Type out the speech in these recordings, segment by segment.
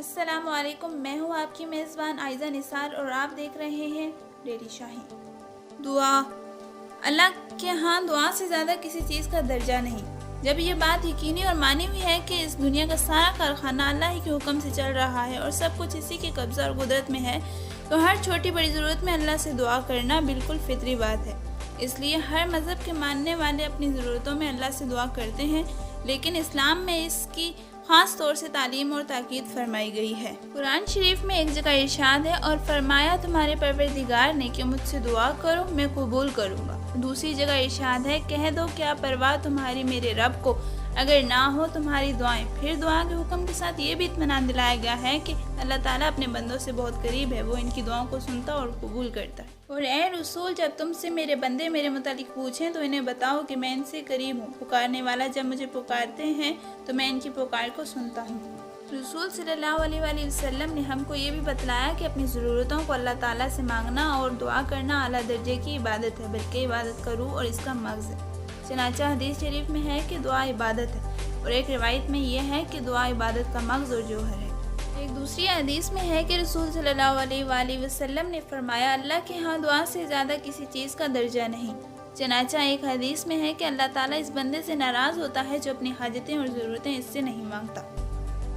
السلام علیکم، میں ہوں آپ کی میزبان عائزہ نثار اور آپ دیکھ رہے ہیں ڈیلی شاہین۔ دعا اللہ کے ہاں دعا سے زیادہ کسی چیز کا درجہ نہیں۔ جب یہ بات یقینی اور مانی ہوئی ہے کہ اس دنیا کا سارا کارخانہ اللہ ہی کے حکم سے چل رہا ہے اور سب کچھ اسی کے قبضہ اور قدرت میں ہے، تو ہر چھوٹی بڑی ضرورت میں اللہ سے دعا کرنا بالکل فطری بات ہے۔ اس لیے ہر مذہب کے ماننے والے اپنی ضرورتوں میں اللہ سے دعا کرتے ہیں، لیکن اسلام میں اس کی خاص طور سے تعلیم اور تاکید فرمائی گئی ہے۔ قرآن شریف میں ایک جگہ ارشاد ہے اور فرمایا تمہارے پروردگار نے کہ مجھ سے دعا کرو میں قبول کروں گا۔ دوسری جگہ ارشاد ہے کہہ دو کیا پرواہ تمہاری میرے رب کو اگر نہ ہو تمہاری دعائیں۔ پھر دعا کے حکم کے ساتھ یہ بھی اطمینان دلایا گیا ہے کہ اللہ تعالیٰ اپنے بندوں سے بہت قریب ہے، وہ ان کی دعاؤں کو سنتا اور قبول کرتا ہے۔ اور اے رسول، جب تم سے میرے بندے میرے متعلق پوچھیں تو انہیں بتاؤ کہ میں ان سے قریب ہوں، پکارنے والا جب مجھے پکارتے ہیں تو میں ان کی پکار کو سنتا ہوں۔ رسول صلی اللہ علیہ وآلہ وسلم نے ہم کو یہ بھی بتلایا کہ اپنی ضرورتوں کو اللہ تعالیٰ سے مانگنا اور دعا کرنا اعلیٰ درجے کی عبادت ہے، بلکہ عبادت کا روح اور اس کا مغز ہے۔ چنانچہ حدیث شریف میں ہے کہ دعا عبادت ہے، اور ایک روایت میں یہ ہے کہ دعا عبادت کا مغز اور جوہر ہے۔ ایک دوسری حدیث میں ہے کہ رسول صلی اللہ علیہ وآلہ وسلم نے فرمایا اللہ کے ہاں دعا سے زیادہ کسی چیز کا درجہ نہیں۔ چنانچہ ایک حدیث میں ہے کہ اللہ تعالیٰ اس بندے سے ناراض ہوتا ہے جو اپنی حاجتیں اور ضرورتیں اس سے نہیں مانگتا۔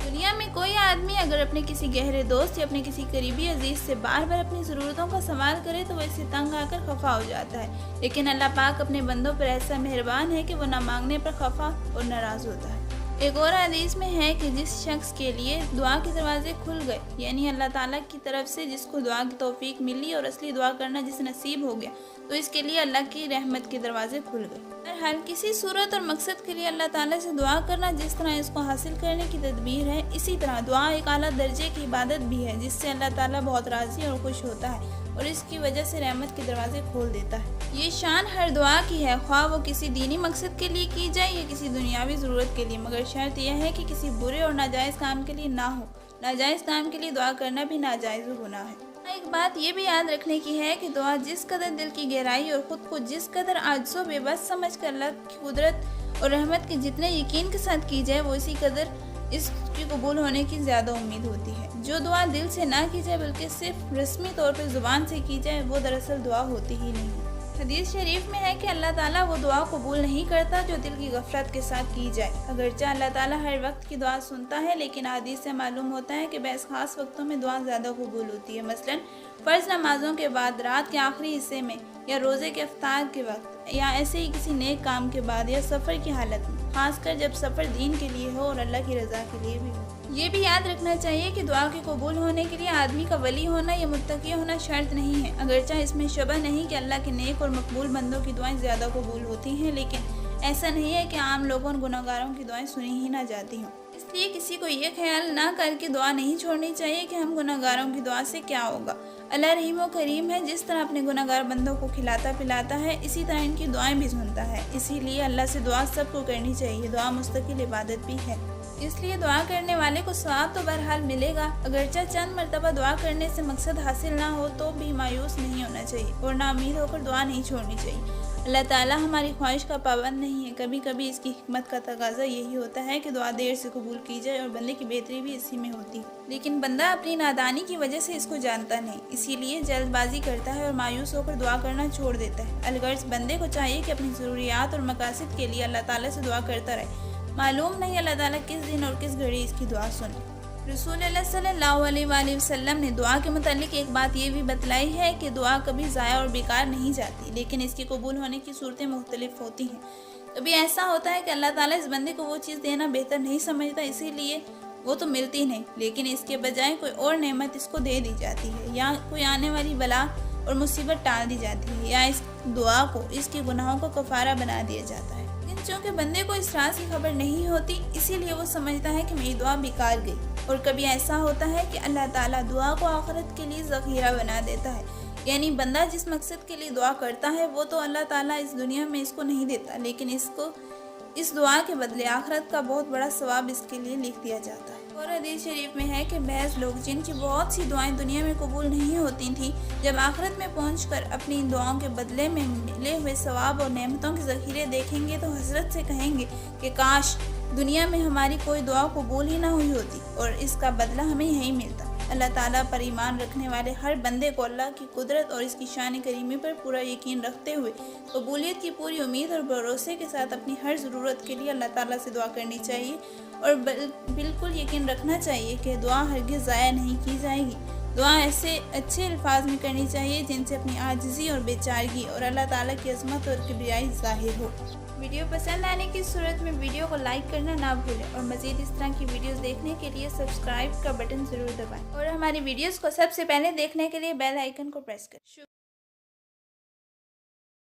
دنیا میں کوئی آدمی اگر اپنے کسی گہرے دوست یا اپنے کسی قریبی عزیز سے بار بار اپنی ضرورتوں کا سوال کرے تو وہ اس سے تنگ آ کر خفا ہو جاتا ہے، لیکن اللہ پاک اپنے بندوں پر ایسا مہربان ہے کہ وہ نہ مانگنے پر خفا اور ناراض ہوتا ہے۔ ایک اور حدیث میں ہے کہ جس شخص کے لیے دعا کے دروازے کھل گئے، یعنی اللہ تعالیٰ کی طرف سے جس کو دعا کی توفیق ملی اور اصلی دعا کرنا جسے نصیب ہو گیا، تو اس کے لیے اللہ کی رحمت کے دروازے کھل گئے۔ ہر کسی صورت اور مقصد کے لیے اللہ تعالیٰ سے دعا کرنا جس طرح اس کو حاصل کرنے کی تدبیر ہے، اسی طرح دعا ایک اعلیٰ درجے کی عبادت بھی ہے جس سے اللہ تعالیٰ بہت راضی اور خوش ہوتا ہے اور اس کی وجہ سے رحمت کے دروازے کھول دیتا ہے۔ یہ شان ہر دعا کی ہے، خواہ وہ کسی دینی مقصد کے لیے کی جائے یا کسی دنیاوی ضرورت کے لیے، مگر شرط یہ ہے کہ کسی برے اور ناجائز کام کے لیے نہ ہو۔ ناجائز کام کے لیے دعا کرنا بھی ناجائز گناہ ہے۔ ایک بات یہ بھی یاد رکھنے کی ہے کہ دعا جس قدر دل کی گہرائی اور خود کو جس قدر عاجز و بے بس سمجھ کر اللہ کی قدرت اور رحمت کے جتنے یقین کے ساتھ کی جائے، وہ اسی قدر اس کی قبول ہونے کی زیادہ امید ہوتی ہے۔ جو دعا دل سے نہ کی جائے بلکہ صرف رسمی طور پر زبان سے کی جائے، وہ دراصل دعا ہوتی ہی نہیں۔ حدیث شریف میں ہے کہ اللہ تعالیٰ وہ دعا قبول نہیں کرتا جو دل کی غفلت کے ساتھ کی جائے۔ اگرچہ اللہ تعالیٰ ہر وقت کی دعا سنتا ہے، لیکن حدیث سے معلوم ہوتا ہے کہ بعض خاص وقتوں میں دعا زیادہ قبول ہوتی ہے، مثلا فرض نمازوں کے بعد، رات کے آخری حصے میں، یا روزے کے افطار کے وقت، یا ایسے ہی کسی نیک کام کے بعد، یا سفر کی حالت میں، خاص کر جب سفر دین کے لیے ہو اور اللہ کی رضا کے لیے بھی ہو۔ یہ بھی یاد رکھنا چاہیے کہ دعا کے قبول ہونے کے لیے آدمی کا ولی ہونا یا متقی ہونا شرط نہیں ہے، اگرچہ اس میں شبہ نہیں کہ اللہ کے نیک اور مقبول بندوں کی دعائیں زیادہ قبول ہوتی ہیں، لیکن ایسا نہیں ہے کہ عام لوگوں اور گناہ گاروں کی دعائیں سنی ہی نہ جاتی ہوں۔ اس لیے کسی کو یہ خیال نہ کر کے دعا نہیں چھوڑنی چاہیے کہ ہم گناہ گاروں کی دعا سے کیا ہوگا۔ اللہ رحیم و کریم ہے، جس طرح اپنے گناہ گار بندوں کو کھلاتا پلاتا ہے، اسی طرح ان کی دعائیں بھی سنتا ہے۔ اسی لیے اللہ سے دعا سب کو کرنی چاہیے، دعا مستقل عبادت بھی ہے، اس لیے دعا کرنے والے کو ثواب تو بہرحال ملے گا۔ اگرچہ چند مرتبہ دعا کرنے سے مقصد حاصل نہ ہو تو بھی مایوس نہیں ہونا چاہیے اور نا امید ہو کر دعا نہیں چھوڑنی چاہیے۔ اللہ تعالیٰ ہماری خواہش کا پابند نہیں ہے، کبھی کبھی اس کی حکمت کا تقاضا یہی ہوتا ہے کہ دعا دیر سے قبول کی جائے اور بندے کی بہتری بھی اسی میں ہوتی ہے، لیکن بندہ اپنی نادانی کی وجہ سے اس کو جانتا نہیں، اسی لیے جلد بازی کرتا ہے اور مایوس ہو کر دعا کرنا چھوڑ دیتا ہے۔ الغرض بندے کو چاہیے کہ اپنی ضروریات اور مقاصد کے لیے اللہ تعالیٰ سے دعا کرتا رہے، معلوم نہیں اللہ تعالیٰ کس دن اور کس گھڑی اس کی دعا سنے۔ رسول اللہ صلی اللہ علیہ وآلہ وسلم نے دعا کے متعلق ایک بات یہ بھی بتلائی ہے کہ دعا کبھی ضائع اور بیکار نہیں جاتی، لیکن اس کے قبول ہونے کی صورتیں مختلف ہوتی ہیں۔ کبھی ایسا ہوتا ہے کہ اللہ تعالیٰ اس بندے کو وہ چیز دینا بہتر نہیں سمجھتا، اسی لیے وہ تو ملتی نہیں، لیکن اس کے بجائے کوئی اور نعمت اس کو دے دی جاتی ہے، یا کوئی آنے والی بلا اور مصیبت ٹال دی جاتی ہے، یا اس دعا کو اس کے گناہوں کا کفارہ بنا دیا جاتا ہے۔ چونکہ بندے کو اس راز کی خبر نہیں ہوتی، اسی لیے وہ سمجھتا ہے کہ میری دعا بیکار گئی۔ اور کبھی ایسا ہوتا ہے کہ اللہ تعالیٰ دعا کو آخرت کے لیے ذخیرہ بنا دیتا ہے، یعنی بندہ جس مقصد کے لیے دعا کرتا ہے وہ تو اللہ تعالیٰ اس دنیا میں اس کو نہیں دیتا، لیکن اس کو اس دعا کے بدلے آخرت کا بہت بڑا ثواب اس کے لیے لکھ دیا جاتا ہے۔ اور حدیث شریف میں ہے کہ بعض لوگ جن کی بہت سی دعائیں دنیا میں قبول نہیں ہوتی تھیں، جب آخرت میں پہنچ کر اپنی ان دعاؤں کے بدلے میں ملے ہوئے ثواب اور نعمتوں کے ذخیرے دیکھیں گے تو حسرت سے کہیں گے کہ کاش دنیا میں ہماری کوئی دعا قبول ہی نہ ہوئی ہوتی اور اس کا بدلہ ہمیں یہیں ملتا۔ اللہ تعالیٰ پر ایمان رکھنے والے ہر بندے کو اللہ کی قدرت اور اس کی شان کریمی پر پورا یقین رکھتے ہوئے قبولیت کی پوری امید اور بھروسے کے ساتھ اپنی ہر ضرورت کے لیے اللہ تعالیٰ سے دعا کرنی چاہیے اور بالکل یقین رکھنا چاہیے کہ دعا ہرگز ضائع نہیں کی جائے گی۔ دعا ایسے اچھے الفاظ میں کرنی چاہیے جن سے اپنی عاجزی اور بیچارگی اور اللہ تعالیٰ کی عظمت اور کبریائی ظاہر ہو۔ ویڈیو پسند آنے کی صورت میں ویڈیو کو لائک کرنا نہ بھولیں اور مزید اس طرح کی ویڈیوز دیکھنے کے لیے سبسکرائب کا بٹن ضرور دبائیں اور ہماری ویڈیوز کو سب سے پہلے دیکھنے کے لیے بیل آئیکن کو پریس کریں۔